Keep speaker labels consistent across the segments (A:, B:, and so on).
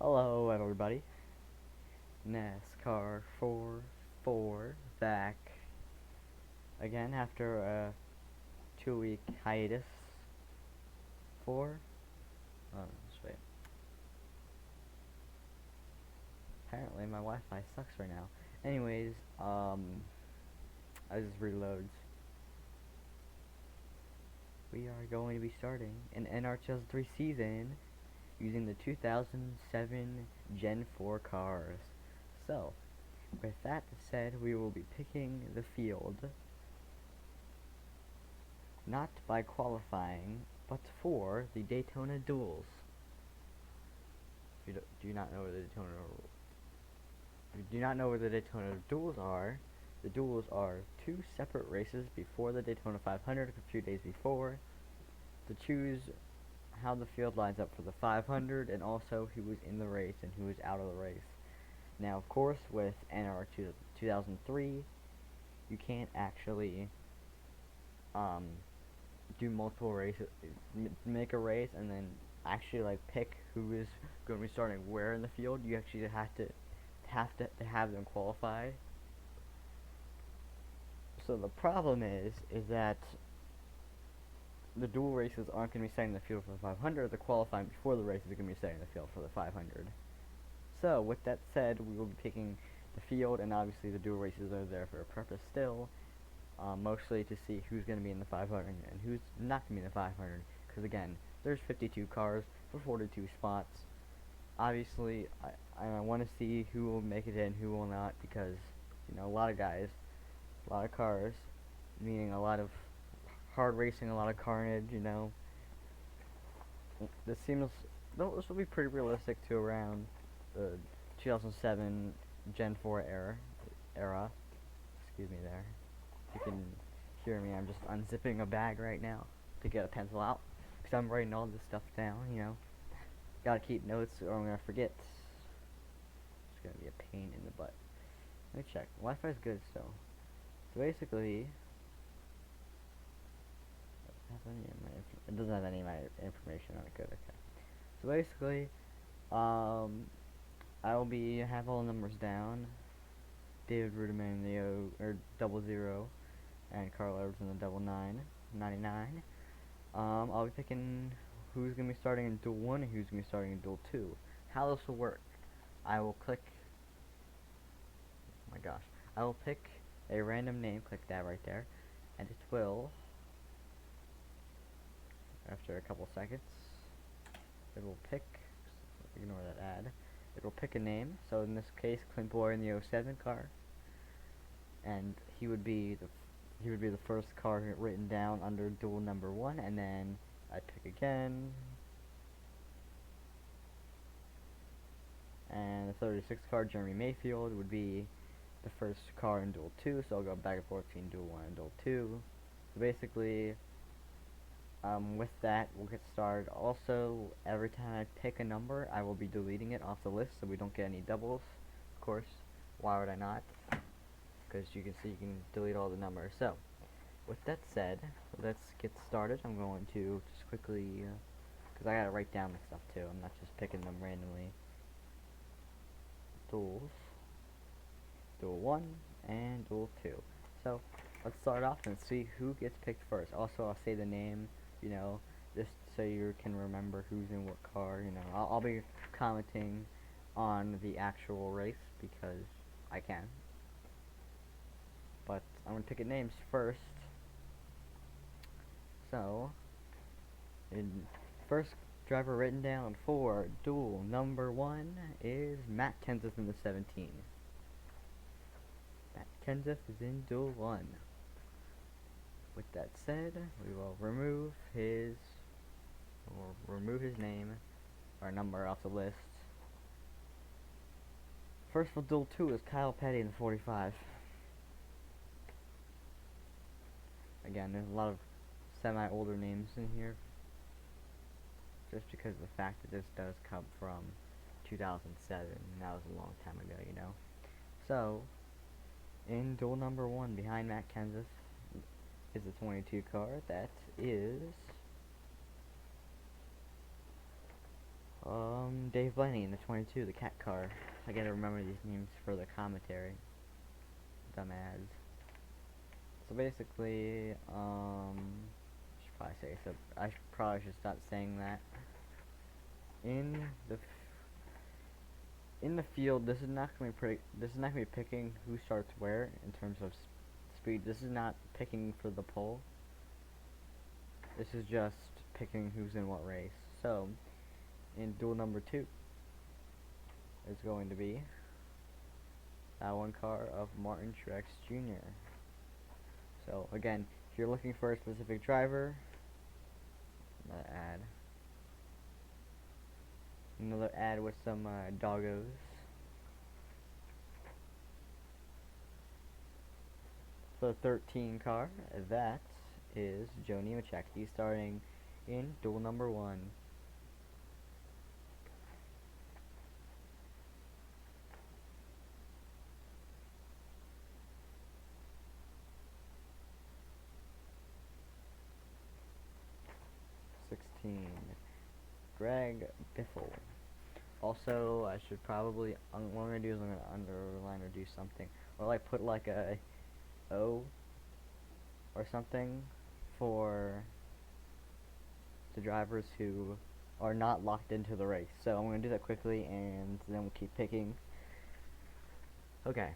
A: Hello everybody, NASCAR 4 back again after a 2-week hiatus. Let's wait. Apparently my Wi-Fi sucks right now. Anyways, I just reloads. We are going to be starting an Nr2003 season using the 2007 Gen 4 cars. So, with that said, we will be picking the field not by qualifying, but for the Daytona duels. If you do not know where the Daytona duels are, the duels are 2 separate races before the Daytona 500 a few days before to choose how the field lines up for the 500 and also who was in the race and who was out of the race. Now, of course, with NR 2003, you can't actually do multiple races, make a race and then actually like pick who is going to be starting where in the field. You actually have them qualify. So the problem is that the dual races aren't going to be setting the field for the 500. The qualifying before the races are going to be setting the field for the 500. So with that said, we will be picking the field, and obviously the dual races are there for a purpose still. Mostly to see who's going to be in the 500 and who's not going to be in the 500. Because again, there's 52 cars for 42 spots. Obviously, I want to see who will make it in, who will not, because a lot of guys, a lot of cars, meaning a lot of hard racing, a lot of carnage. This will be pretty realistic to around the 2007 Gen 4 era. Excuse me there. You can hear me, I'm just unzipping a bag right now to get a pencil out because I'm writing all this stuff down. Gotta keep notes or I'm gonna forget. It's gonna be a pain in the butt. Let me check. Wi-Fi is good still. So basically, it doesn't have any of my information on it. Good. Okay. So basically, I will have all the numbers down. David Rudiman in the 00 and Carl Edwards in the 99. I'll be picking who's going to be starting in Duel 1 and who's going to be starting in Duel 2. How this will work, I will click, oh my gosh, I will pick a random name, click that right there, and it will, after a couple seconds, it will pick, ignore that ad, it will pick a name. So in this case, Clint Boyer in the 07 car, and he would be the first car written down under duel number 1, and then I pick again, and the 36 car, Jeremy Mayfield, would be the first car in duel 2, so I'll go back and forth between duel 1 and duel 2. So basically, with that, we'll get started. Also, every time I pick a number, I will be deleting it off the list so we don't get any doubles. Of course, why would I not? Because you can see you can delete all the numbers. So, with that said, let's get started. I'm going to just quickly, because I gotta write down the stuff too. I'm not just picking them randomly. Duels, Duel 1, and Duel 2. So, let's start off and see who gets picked first. Also, I'll say the name, just so you can remember who's in what car. I'll be commenting on the actual race because I can. But I'm going to pick names first. So, first driver written down for duel number 1 is Matt Kenseth in the 17. Matt Kenseth is in duel 1. With that said, we will remove his name or number off the list. First for duel 2 is Kyle Petty in the 45. Again, there's a lot of semi-older names in here, just because of the fact that this does come from 2007, and that was a long time ago, So, in duel number 1, behind Matt Kenseth, is the 22 car. That is, Dave Blaney in the 22, the cat car. I gotta remember these names for the commentary. Dumb ads. So basically, should probably say so. I probably should stop saying that. In the field, this is not gonna be picking who starts where in terms of speed. This is not picking for the pole. This is just picking who's in what race. So, in duel number 2 is going to be that one car of Martin Truex Jr. So again, if you're looking for a specific driver, another ad with some doggos. So 13 car, that is Joe Nemechek. He's starting in duel number 1. Greg Biffle. Also, I should probably, what I'm going to do is I'm going to underline or do something. Or like put like a O or something for the drivers who are not locked into the race. So I'm going to do that quickly and then we'll keep picking. Okay.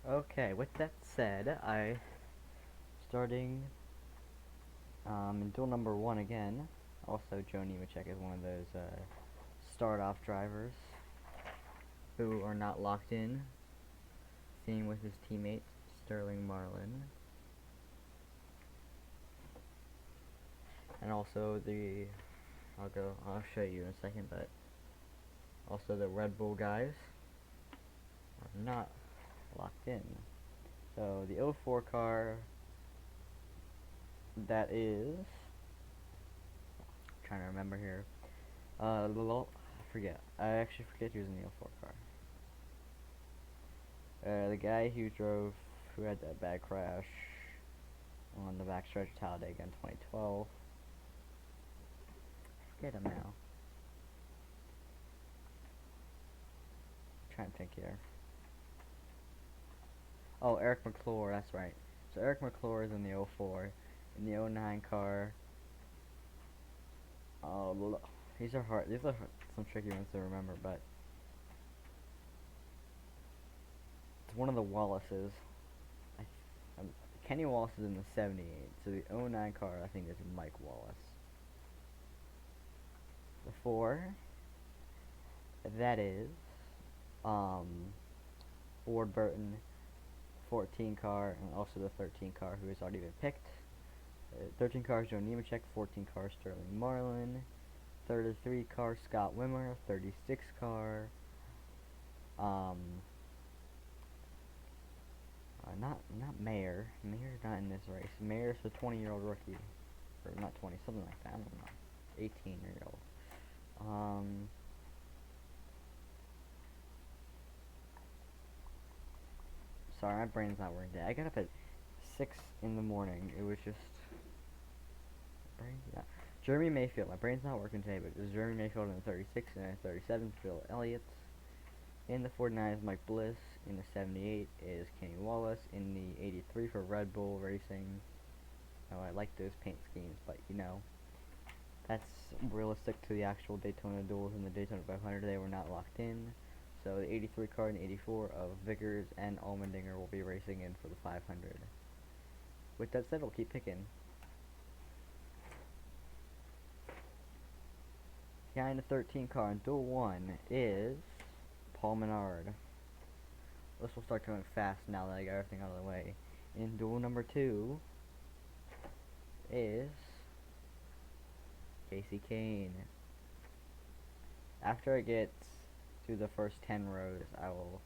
A: Okay, with that said, starting in duel number 1 again. Also, Joe Nemechek is one of those start-off drivers who are not locked in. Same with his teammate, Sterling Marlin. And also I'll show you in a second, but also the Red Bull guys are not locked in. So the 04 car, that is, I'm trying to remember here, I actually forget who's in the 04 car. The guy who had that bad crash on the backstretch of Talladega in 2012. Forget him now. I'm trying to think here. Oh, Eric McClure, that's right. So Eric McClure is in the 04. In the 09 car, these are some tricky ones to remember, but it's one of the Wallaces. Kenny Wallace is in the 78, so the 09 car I think is Mike Wallace. The 4, that is Ward Burton, 14 car, and also the 13 car who has already been picked. 13 car is Joe Nemechek, 14 car Sterling Marlin, 33 car Scott Wimmer, 36 car, not Mayer. Mayer's not in this race. Mayer's the 20-year-old rookie, or not 20, something like that. I don't know. 18-year-old. Sorry, my brain's not working today. I got up at 6 in the morning. It was just yeah. Jeremy Mayfield. My brain's not working today, but it was Jeremy Mayfield in the 36 and the 37. Phil Elliott. In the 49 is Mike Bliss. In the 78 is Kenny Wallace. In the 83 for Red Bull Racing. Oh, I like those paint schemes, but you know, that's realistic to the actual Daytona duels and the Daytona 500. They were not locked in. So the 83 car and 84 of Vickers and Allmendinger will be racing in for the 500. With that said, we'll keep picking. Behind the 13 car in duel 1 is Paul Menard. This will start going fast now that I got everything out of the way. In duel number 2 is Casey Kane. After I get through the first 10 rows, I will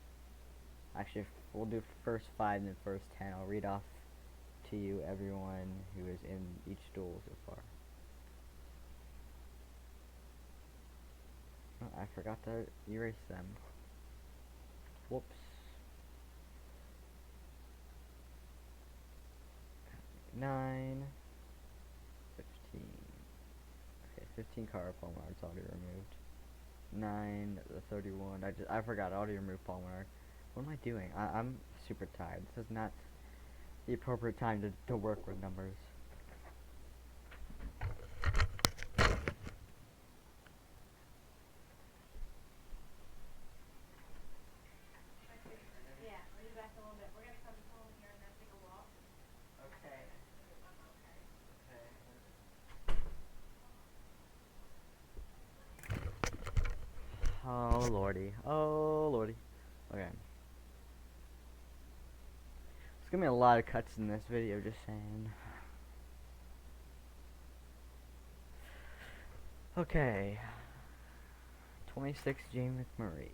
A: actually, we'll do first 5 and then first 10. I'll read off to you everyone who is in each duel so far. Oh, I forgot to erase them. Whoops. 9, 15. Okay, 15 car Paul Menard's already removed. 9, the 31. I forgot I already removed Paul Menard. What am I doing? I'm super tired. This is not the appropriate time to work with numbers. Oh lordy. Oh lordy. Okay. There's gonna be a lot of cuts in this video, just saying. Okay. 26 Jamie McMurray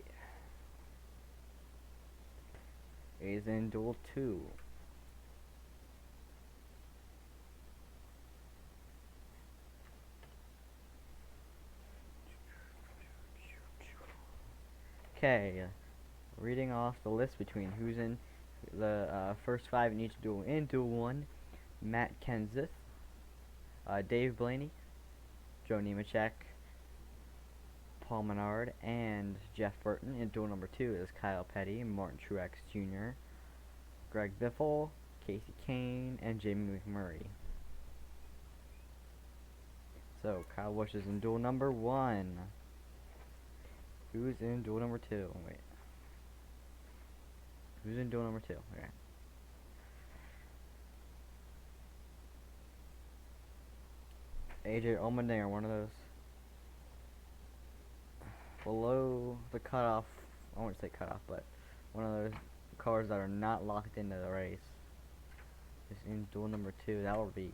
A: is in duel 2. Okay, reading off the list between who's in the first 5 in each duel. In duel 1, Matt Kenseth, Dave Blaney, Joe Nemechek, Paul Menard, and Jeff Burton. In duel number 2 is Kyle Petty, Martin Truex Jr., Greg Biffle, Casey Kane, and Jamie McMurray. So, Kyle Busch is in duel number 1. Who's in duel number 2? Wait. Who's in duel number 2? Okay. AJ Allmendinger, one of those below the cutoff. I won't say cutoff, but one of those cars that are not locked into the race is in duel number 2. That will be.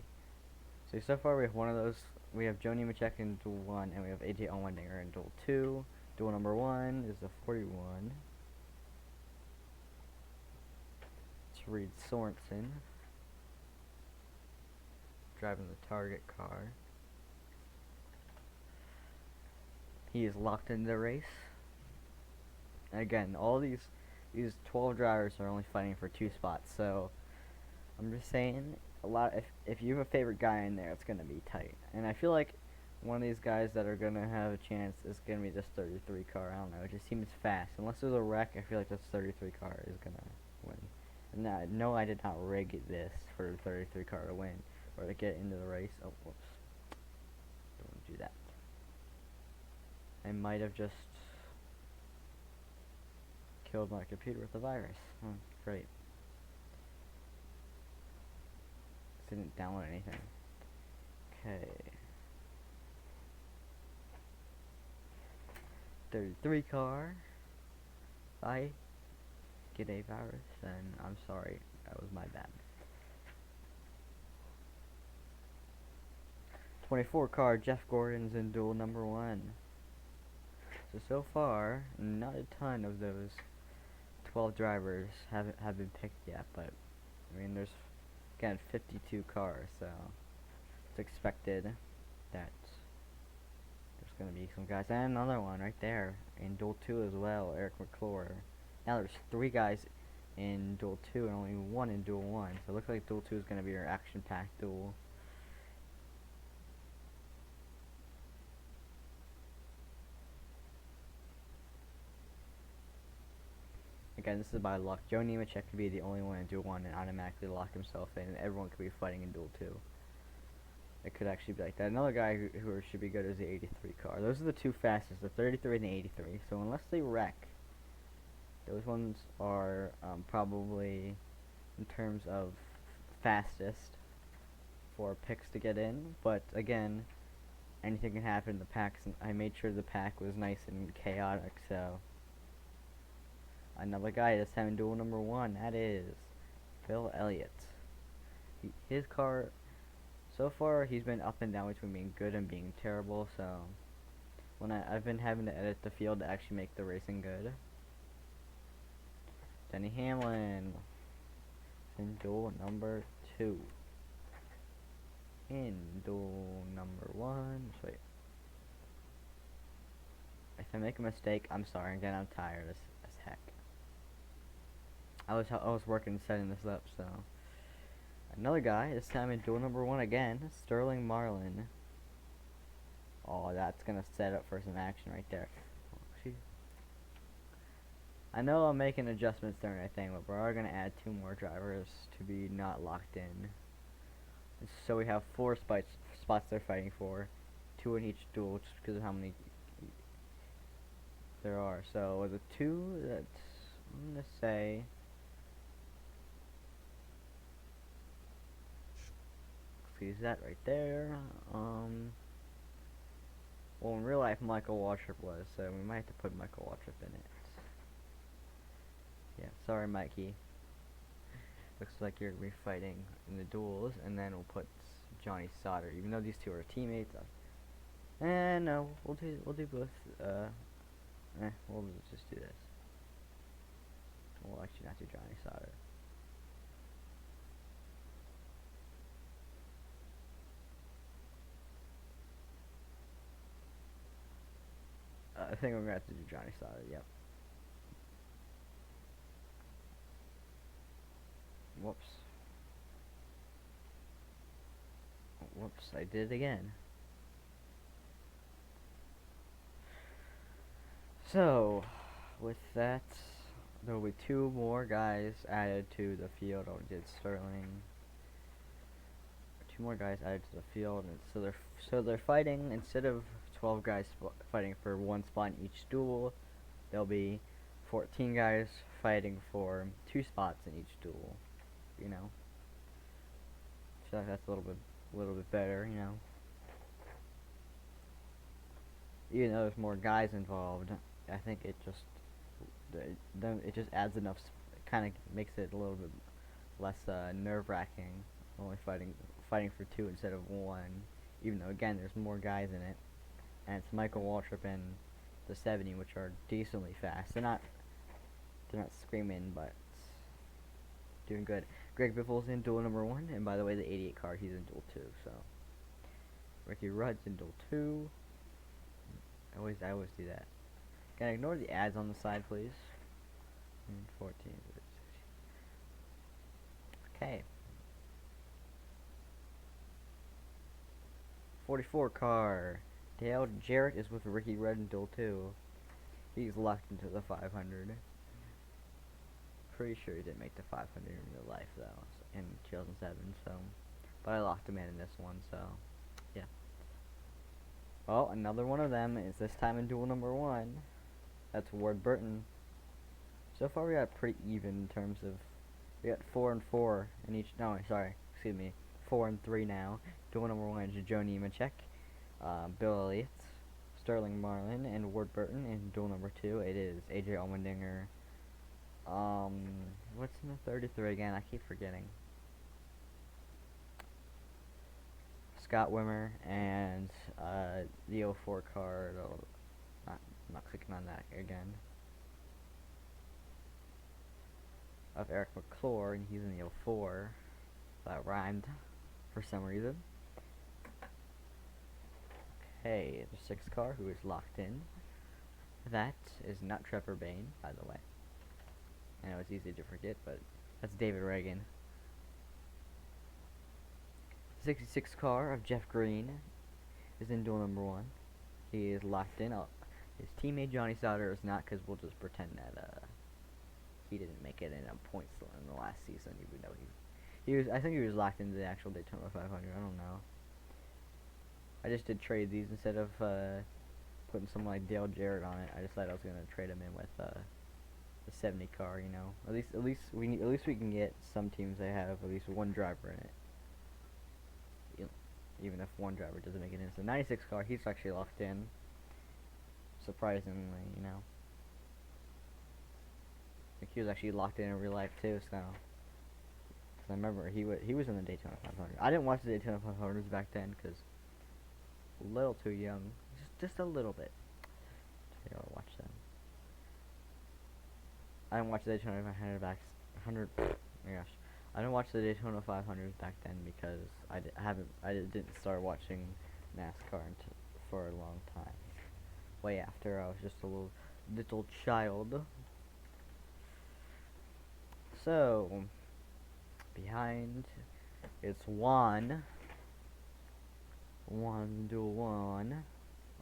A: So far we have one of those. We have Joe Nemechek in duel 1, and we have AJ Allmendinger in duel 2. Duel number 1 is the 41. It's Reed Sorensen driving the target car. He is locked into the race. And again, all these 12 drivers are only fighting for 2 spots. So I'm just saying, if you have a favorite guy in there, it's gonna be tight. And I feel like one of these guys that are gonna have a chance is gonna be this 33 car. I don't know. It just seems fast. Unless there's a wreck, I feel like this 33 car is gonna win. And no, I did not rig this for the 33 car to win or to get into the race. Oh, whoops! Don't do that. I might have just killed my computer with the virus. Oh, great. Didn't download anything. Okay. 33 car. If I get a virus, then I'm sorry. That was my bad. 24 car Jeff Gordon's in duel number 1. So far, not a ton of those 12 drivers have been picked yet, but I mean, there's again 52 cars, so it's expected that there's gonna be some guys, and another one right there in duel 2 as well, Eric McClure. Now there's 3 guys in duel 2 and only 1 in duel 1, so it looks like duel 2 is gonna be your action-packed duel. Again, this is by luck. Joe Nemechek could be the only one in duel 1 and automatically lock himself in, and everyone could be fighting in duel 2. It could actually be like that. Another guy who should be good is the 83 car. Those are the 2 fastest, the 33 and the 83. So unless they wreck, those ones are probably, in terms of fastest, for picks to get in. But again, anything can happen in the packs. And I made sure the pack was nice and chaotic, so... Another guy that's having duel number 1, that is Phil Elliott. His car, so far, he's been up and down between being good and being terrible, so when I've been having to edit the field to actually make the racing good. Denny Hamlin in duel number 2. In duel number 1, wait. If I make a mistake, I'm sorry. Again, I'm tired as heck. I was working setting this up, so another guy, this time in duel number 1 again, Sterling Marlin. Oh, that's gonna set up for some action right there. I know I'm making adjustments during that thing, but we're gonna add 2 more drivers to be not locked in. So we have 4 spots they're fighting for, 2 in each duel, just because of how many there are. So the 2 that I'm gonna say. Excuse that right there. Well, in real life, Michael Waltrip was, so we might have to put Michael Waltrip in it. Yeah, sorry, Mikey. Looks like you're gonna be fighting in the duels, and then we'll put Johnny Sauter, even though these 2 are teammates. No, we'll do both. We'll just do this. We'll actually not do Johnny Sauter. I think I'm gonna have to do Johnny Sauter. Yep. Whoops. Whoops, I did it again. So, with that, there will be 2 more guys added to the field. I did Sterling. 2 more guys added to the field, and so they're fighting, instead of 12 guys fighting for 1 spot in each duel, there'll be 14 guys fighting for 2 spots in each duel. You know, so that's a little bit better. You know, even though there's more guys involved, I think it just adds enough. Kind of makes it a little bit less nerve-wracking. Only fighting for 2 instead of 1. Even though again there's more guys in it, and it's Michael Waltrip and the 70, which are decently fast. They're not screaming, but doing good. Greg Biffle's in duel number 1, and by the way, the 88 car, he's in duel 2. So Ricky Rudd's in duel 2. I always do that. Can I ignore the ads on the side, please? 14. Okay. 44 car. Dale Jarrett is with Ricky Rudd in duel 2. He's locked into the 500. Pretty sure he didn't make the 500 in real life though, in 2007. So, but I locked him in this one. So, yeah. Well, another one of them is this time in duel number 1. That's Ward Burton. So far we got pretty even in terms of, we got 4 and 4 in each. No, sorry, excuse me, 4 and 3 now. Duel number 1 is Joe Nemechek, Bill Elliott, Sterling Marlin, and Ward Burton. In duel number 2, it is AJ Allmendinger. What's in the 33 again? I keep forgetting. Scott Wimmer, and the 04 card. I'm not clicking on that again. Of Eric McClure, and he's in the 04. That rhymed for some reason. Okay, the 6 car who is locked in. That is not Trevor Bain, by the way. I know it's easy to forget, but that's David Reagan. 66 car of Jeff Green is in duel number 1. He is locked in. His teammate Johnny Sauter is not, because we'll just pretend that he didn't make it in a points in the last season, even though he was. I think he was locked into the actual Daytona 500. I don't know. I just did trade these instead of putting someone like Dale Jarrett on it. I decided I was gonna trade him in with the 70 car. You know, at least we can get some teams that have at least one driver in it. Even if one driver doesn't make it in. So 96 car, he's actually locked in. Surprisingly, you know. I think he was actually locked in real life too. So, because I remember he was in the Daytona 500. I didn't watch the Daytona 500s back then because a little too young, just a little bit. To be able to watch them. I didn't watch the Daytona 500 back 100. Oh my gosh. I didn't watch the Daytona 500s back then because I didn't start watching NASCAR for a long time. Way after I was just a little child. So behind it's Juan duel 1.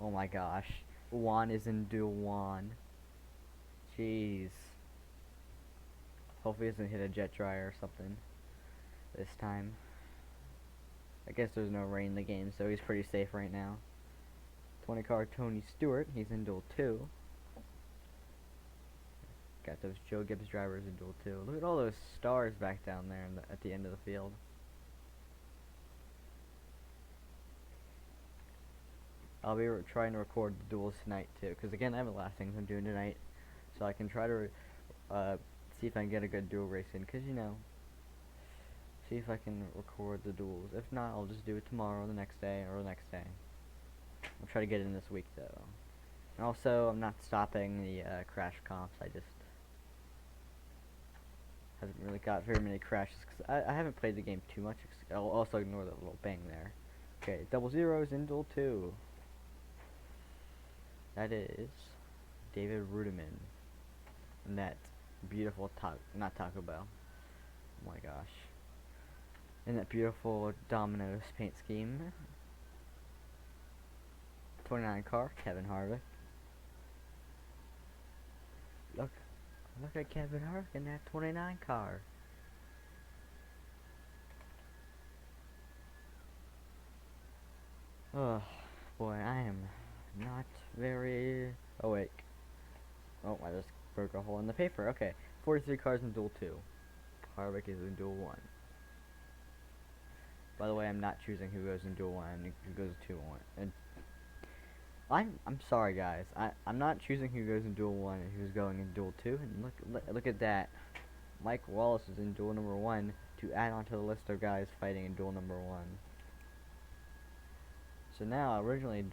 A: Oh my gosh, Juan is in duel 1. Jeez. Hopefully he doesn't hit a jet dryer or something this time. I guess there's no rain in the game, so he's pretty safe right now. 20 car Tony Stewart, he's in duel 2. Got those Joe Gibbs drivers in duel 2. Look at all those stars back down there at the end of the field. I'll be trying to record the duels tonight too, because again I have a lot of things I'm doing tonight, so I can try to see if I can get a good duel race in, because you know, see if I can record the duels. If not, I'll just do it tomorrow, the next day, or the next day. I'll try to get it in this week though. And also, I'm not stopping the crash comps. I just haven't really got very many crashes because I haven't played the game too much. I'll also ignore that little bang there. Okay, 00 in duel 2. That is David Rudiman. And that beautiful not Taco Bell. Oh my gosh. And that beautiful Domino's paint scheme. 29 car, Kevin Harvick. Look at Kevin Harvick in that 29 car. Oh boy, I am not very awake. Oh, I just broke a hole in the paper. Okay, 43 cars in duel 2. Harvick is in duel 1. By the way, I'm not choosing who goes in duel 1 and who goes 2-1. And I'm sorry guys. I'm not choosing who goes in duel 1 and who's going in duel 2. And look at that. Mike Wallace is in duel number 1 to add on to the list of guys fighting in duel number 1. So now, originally,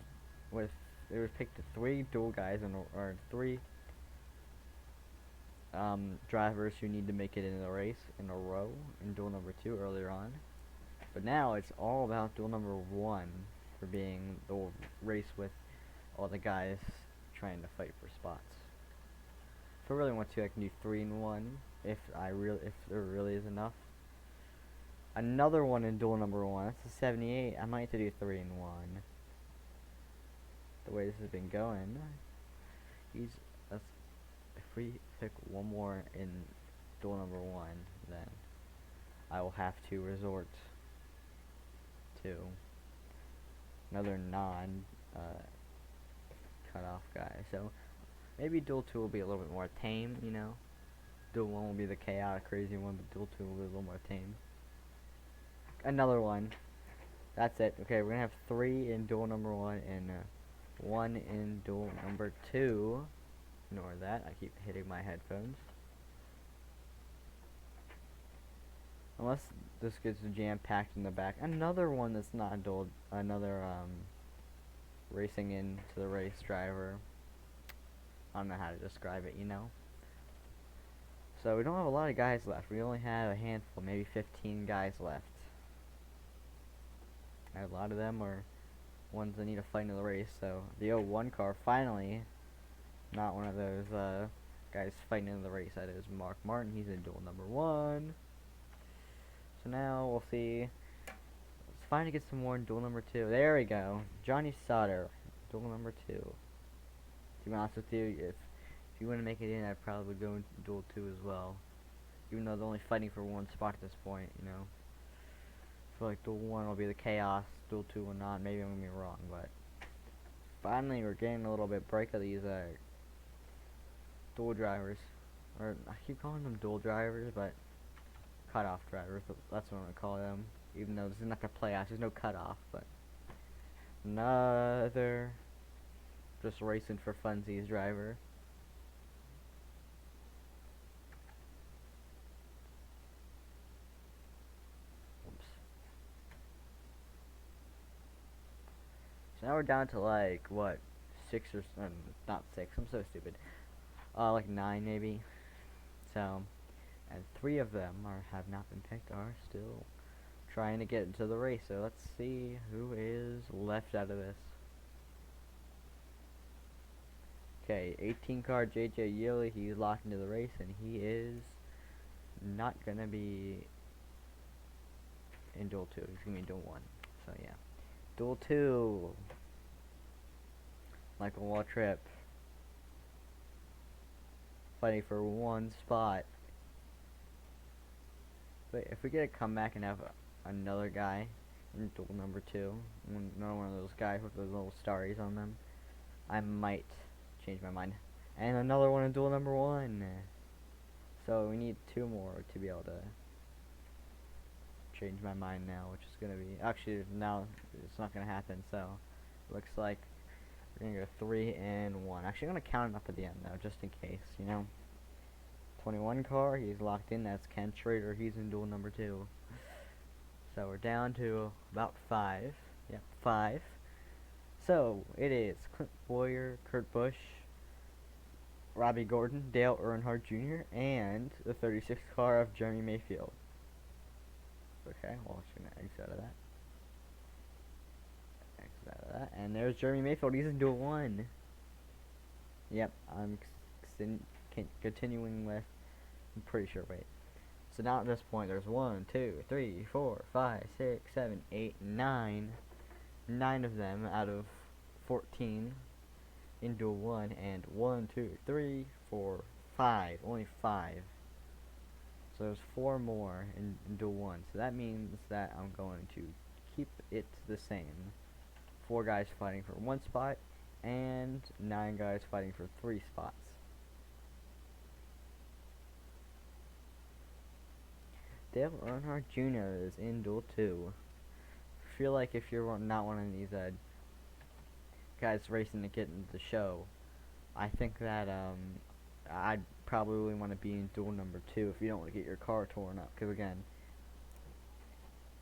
A: there was picked 3 duel guys or 3 drivers who need to make it in the race in a row in duel number 2 earlier on. But now it's all about duel number 1 for being the race with all the guys trying to fight for spots. If I really want to, I can do 3 in 1 if there really is enough. Another one in duel number 1. That's a 78. I might have to do 3 in 1. The way this has been going, if we pick one more in duel number 1, then I will have to resort to another cut-off guy. So maybe duel 2 will be a little bit more tame, you know. Duel 1 will be the chaotic, crazy one, but duel 2 will be a little more tame. Another one. That's it. Okay, we're gonna have 3 in duel number 1 and 1 in duel number 2. Ignore that. I keep hitting my headphones. Unless this gets jam-packed in the back. Another one that's not a duel, another, racing into the race driver. I don't know how to describe it, you know? So we don't have a lot of guys left. We only have a handful, maybe 15 guys left. And a lot of them are ones that need to fight in the race, so the 01 car finally, not one of those, guys fighting in the race. That is Mark Martin. He's in duel number 1. So now we'll see. Let's finally get some more in duel number 2. There we go. Johnny Sauter, duel number 2. To be honest with you, if you want to make it in, I'd probably go into duel 2 as well. Even though they're only fighting for one spot at this point, you know. I feel like duel 1 will be the chaos, duel 2 will not. Maybe I'm going to be wrong, but finally we're getting a little bit break of these duel drivers. Or I keep calling them duel drivers, but cutoff drivers, that's what I'm going to call them. Even though this is not the playoffs, there's no cutoff, but another just racing for funsies driver. Oops. So now we're down to like what, 6 or not 6. I'm so stupid. Like 9 maybe. So, and 3 of them have not been picked, are still trying to get into the race. So let's see who is left out of this. Okay, 18 car JJ Yili, he's locked into the race, and he is not gonna be in duel 2. He's gonna be in duel 1. So yeah, duel 2. Michael Waltrip fighting for one spot. But if we get a comeback and have another guy in duel number 2, another one of those guys with those little starries on them, I might change my mind. And another one in duel number 1. So we need 2 more to be able to change my mind now, which is gonna be actually now it's not gonna happen. So looks like we're gonna go 3 and 1. Actually, I'm gonna count it up at the end though, just in case, you know. 21 car, he's locked in. That's Ken Schrader. He's in duel number 2. So we're down to about 5. Yep, 5. So it is Clint Boyer, Kurt Busch, Robbie Gordon, Dale Earnhardt Jr., and the 36th car of Jeremy Mayfield. Okay, well, I'm just gonna exit out of that. Exit out of that, and there's Jeremy Mayfield. He's in duel 1. Yep, I'm continuing with. I'm pretty sure. Wait. So now at this point, there's 1, 2, 3, 4, 5, 6, 7, 8, 9. 9 of them out of 14 in duel 1, and 1, 2, 3, 4, 5. Only 5. So there's 4 more in duel 1. So that means that I'm going to keep it the same. 4 guys fighting for 1 spot, and 9 guys fighting for 3 spots. Dale Earnhardt Jr. is in duel 2. I feel like if you're not one of these guys racing to get into the show, I think that I'd probably want to be in duel number 2 if you don't want to get your car torn up. Because again,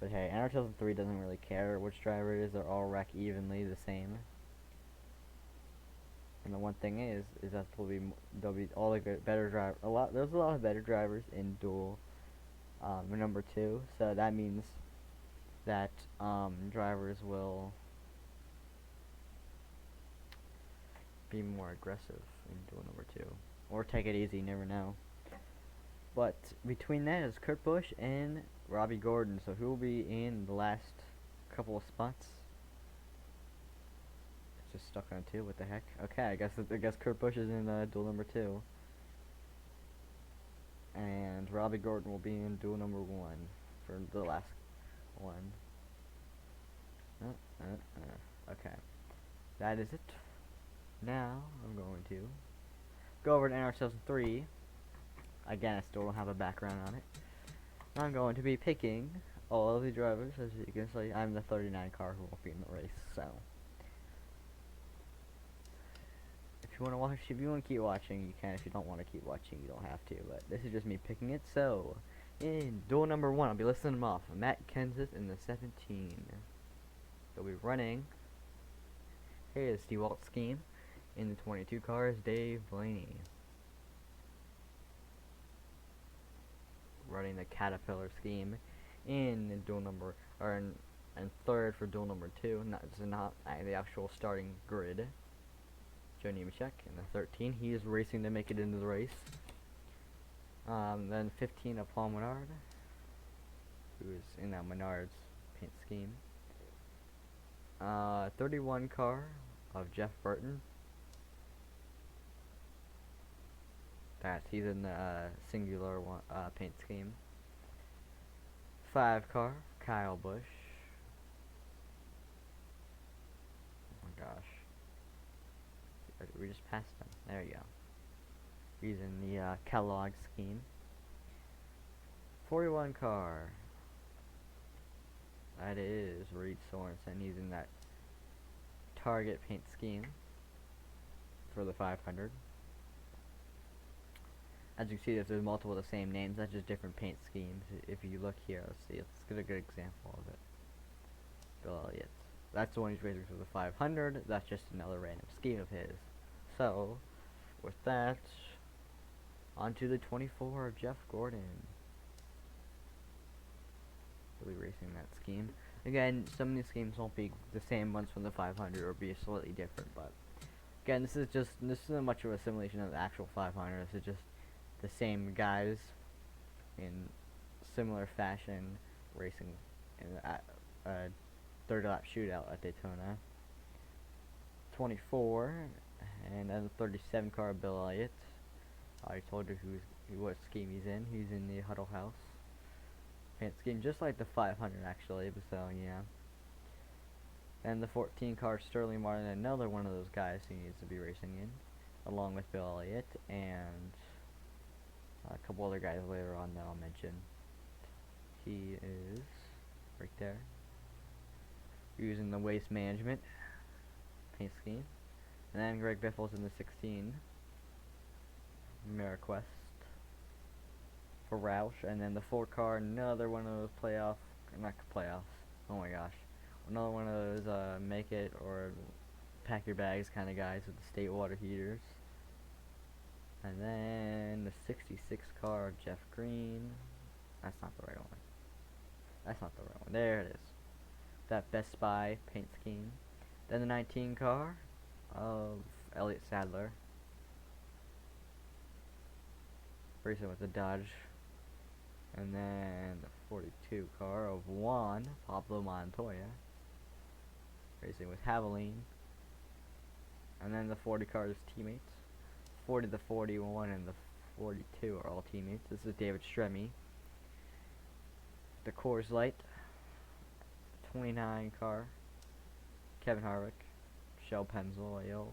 A: but hey, Nr2003 doesn't really care which driver it is. They're all wreck evenly the same. And the one thing is that there'll be all the better driver. There's a lot of better drivers in duel number 2. So that means that drivers will be more aggressive in duel number 2, or take it easy. You never know. But between that is Kurt Busch and Robbie Gordon. So who will be in the last couple of spots? It's just stuck on 2. What the heck? Okay, I guess Kurt Busch is in duel number 2. And Robbie Gordon will be in duel number 1 for the last one. Okay, that is it. Now I'm going to go over to Nr2003. Again, I still don't have a background on it. I'm going to be picking all of the drivers. As you can see, I'm the 39 car who will be in the race. So if you want to watch, if you want to keep watching, you can. If you don't want to keep watching, you don't have to. But this is just me picking it. So In duel number 1, I'll be listing them off. Matt Kenseth in the 17. He'll be running his duel scheme. In the 22 car is Dave Blaney. Running the Caterpillar scheme in duel number, and third for duel number 2. Not the actual starting grid. Joe Nemechek in the 13. He is racing to make it into the race. Then 15 of Paul Menard, who is in that Menard's paint scheme. 31 car of Jeff Burton. He's in the singular one, paint scheme. 5 car, Kyle Busch. Oh my gosh. We just passed him. There you go. He's in the Kellogg scheme. 41 car. That is Reed Sorensen. He's in that Target paint scheme for the 500. As you can see, there's multiple of the same names. That's just different paint schemes. If you look here, let's see. Let's get a good example of it. Bill Elliott. That's the one he's racing for the 500. That's just another random scheme of his. So, with that, on to the 24 of Jeff Gordon. He'll be racing that scheme. Again, some of these schemes won't be the same ones from the 500 or be slightly different, but again, this isn't much of a simulation of the actual 500. This is just the same guys in similar fashion racing in a third lap shootout at Daytona. 24 and then the 37 car Bill Elliott. I told you what scheme he's in. He's in the Huddle House paint scheme, just like the 500 actually. But so yeah. And the 14 car Sterling Martin, another one of those guys who needs to be racing in, along with Bill Elliott and a couple other guys later on that I'll mention. He is right there, using the Waste Management paint scheme. And then Greg Biffle's in the 16 MiraQuest for Roush. And then the 4 car, another one of those not playoffs, oh my gosh, another one of those make it or pack your bags kind of guys with the state water heaters. And then the 66 car Jeff Green. That's not the right one. That's not the right one. There it is. That Best Buy paint scheme. Then the 19 car of Elliott Sadler, racing with the Dodge. And then the 42 car of Juan Pablo Montoya, racing with Haviline. And then the 40 cars teammates. 40, the 41, and the 42 are all teammates. This is David Stremme. The Coors Light 29 car Kevin Harvick, Shell Pennzoil.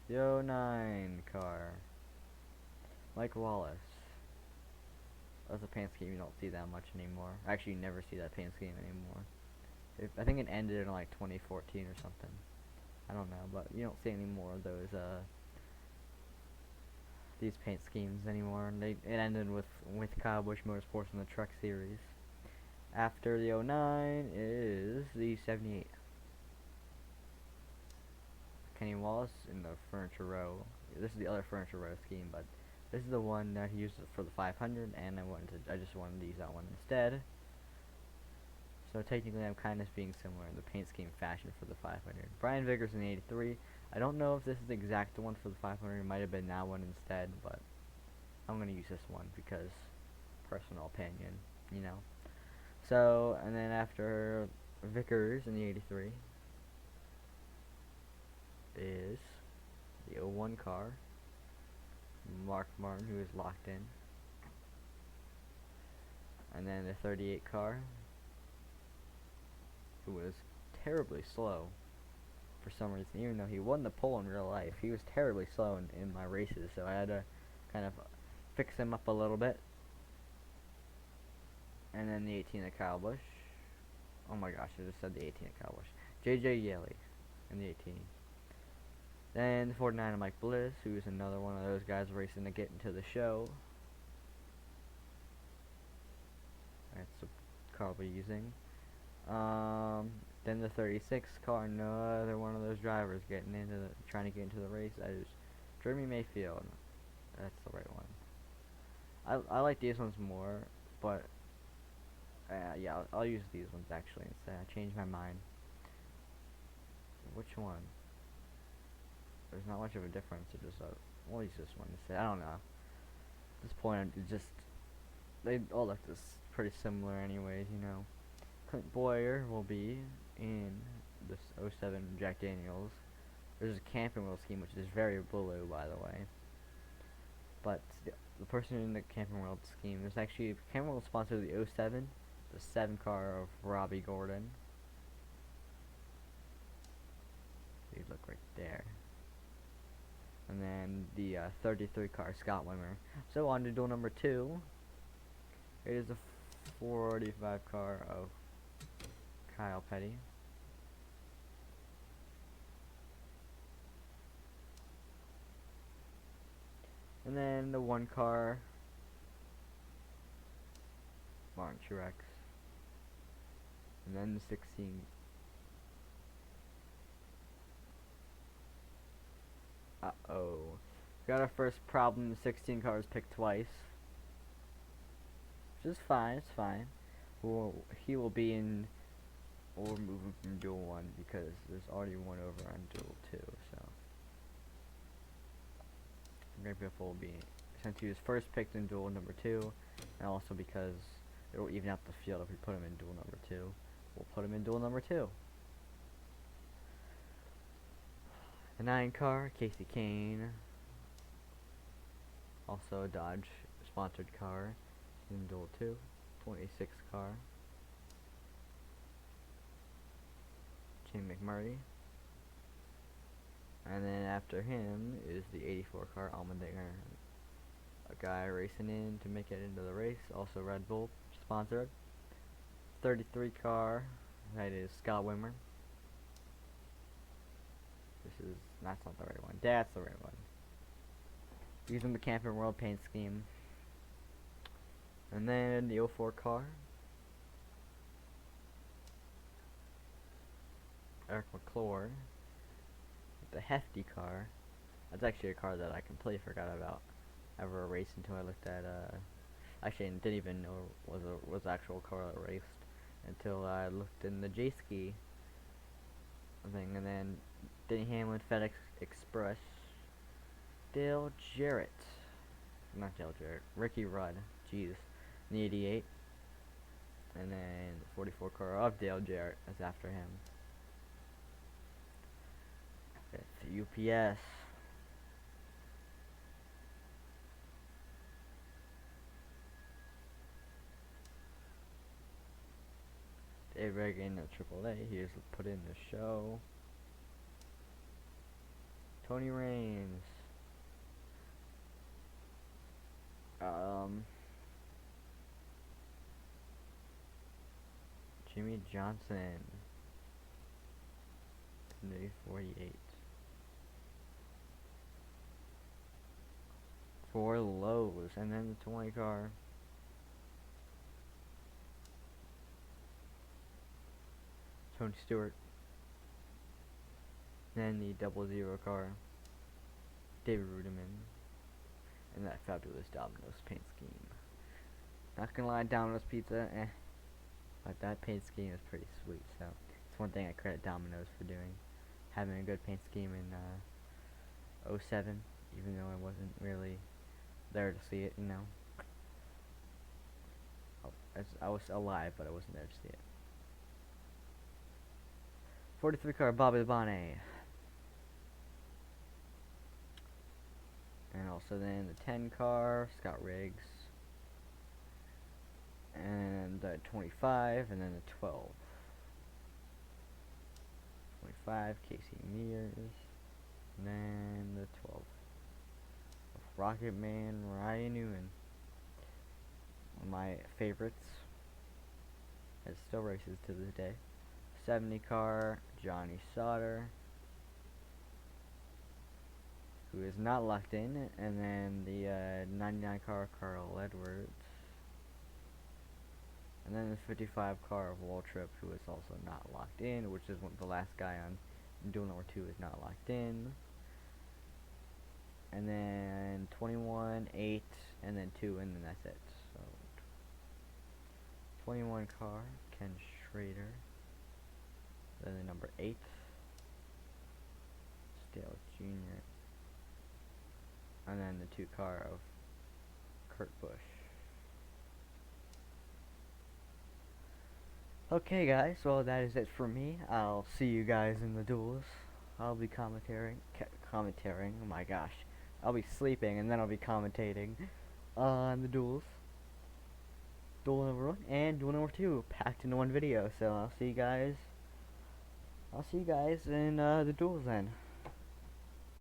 A: The 09 car Mike Wallace. That's a paint scheme you don't see that much anymore. Actually, you never see that paint scheme anymore. I think it ended in like 2014 or something. I don't know, but you don't see any more of those these paint schemes anymore. It ended with Kyle Busch Motorsports in the Truck Series. After the 09 is the 78. Kenny Wallace in the Furniture Row. This is the other Furniture Row scheme, but this is the one that he used for the 500, and I just wanted to use that one instead. So technically, I'm kind of being similar in the paint scheme fashion for the 500. Brian Vickers in the 83. I don't know if this is the exact one for the 500. It might have been that one instead, but I'm gonna use this one because personal opinion, you know. So, and then after Vickers in the 83 is the 01 car, Mark Martin, who is locked in. And then the 38 car, who was terribly slow for some reason, even though he won the pole in real life. He was terribly slow in my races, so I had to kind of fix him up a little bit. And then the 18 of Kyle Busch. Oh my gosh, I just said the 18 of Kyle Busch. JJ Yeley in the 18. Then the 49 of Mike Bliss, who's another one of those guys racing to get into the show. That's the car I'll be using. Then the 36 car, another one of those drivers trying to get into the race. That is Jeremy Mayfield. That's the right one. I like these ones more, but yeah, I'll use these ones actually instead. I changed my mind. Which one? There's not much of a difference. It just we'll use this one instead. I don't know. At this point, it just they all look pretty similar, anyways. You know, Clint Boyer will be in this '07 Jack Daniels. There's a camping world scheme, which is very blue, by the way. But the person in the camping world scheme, there's actually camping world sponsored the '07, the 7 car of Robbie Gordon. You look right there. And then the 33 car, Scott Wimmer. So on to duel number 2. It is the 45 car of Kyle Petty. And then the 1 car, Martin Truex. And then the 16. Uh-oh. Got our first problem. The 16 car is picked twice. Which is fine, it's fine. He will be in, we'll remove him from duel 1 because there's already one over on duel 2, so. Great Beautiful will be, since he was first picked in duel number 2, and also because it will even out the field if we put him in duel number 2. We'll put him in duel number 2. The 9 car, Casey Kane. Also a Dodge sponsored car in duel 2. 26 car, Shane McMurray. And then after him is the 84 car, Allmendinger. A guy racing in to make it into the race, also Red Bull sponsored. 33 car, that is Scott Wimmer. That's not the right one. That's the right one. Using the Camping World paint scheme. And then the 04 car, Eric McClure. The hefty car. That's actually a car that I completely forgot about ever raced until I looked at actually I didn't even know was the actual car that raced until I looked in the J-Ski thing. And then Denny Hamlin, FedEx Express, Dale Jarrett, not Dale Jarrett, Ricky Rudd, jeez, the 88, and then the 44 car of Dale Jarrett is after him. It's UPS. Dave Reagan at AAA. Here's put in the show. Tony Raines. Jimmy Johnson. New 48. For Lowe's, and then the 20 car. Tony Stewart. Then the 00 car. David Rudiman. And that fabulous Domino's paint scheme. Not gonna lie, Domino's pizza, but that paint scheme is pretty sweet, so it's one thing I credit Domino's for doing. Having a good paint scheme in 07, even though I wasn't really there to see it, you know. I was alive, but I wasn't there to see it. 43 car, Bobby Labonte. And also then the 10 car, Scott Riggs. And 25, and then the 12. 25, Casey Mears. And then the 12. Rocket Man, Ryan Newman. One of my favorites. It still races to this day. 70 car, Johnny Sauter, who is not locked in. And then the 99 car, Carl Edwards. And then the 55 car of Waltrip, who is also not locked in, which is the last guy on duel number 2 is not locked in. And then 21, 8, and then 2, and then that's it. So 21 car, Ken Schrader. Then the number 8, Dale Jr. And then the 2 car of Kurt Busch. Okay guys, well that is it for me. I'll see you guys in the duels. I'll be commentating, oh my gosh. I'll be sleeping and then I'll be commentating on the duels. Duel number 1 and duel number 2 packed into one video. So I'll see you guys in the duels then.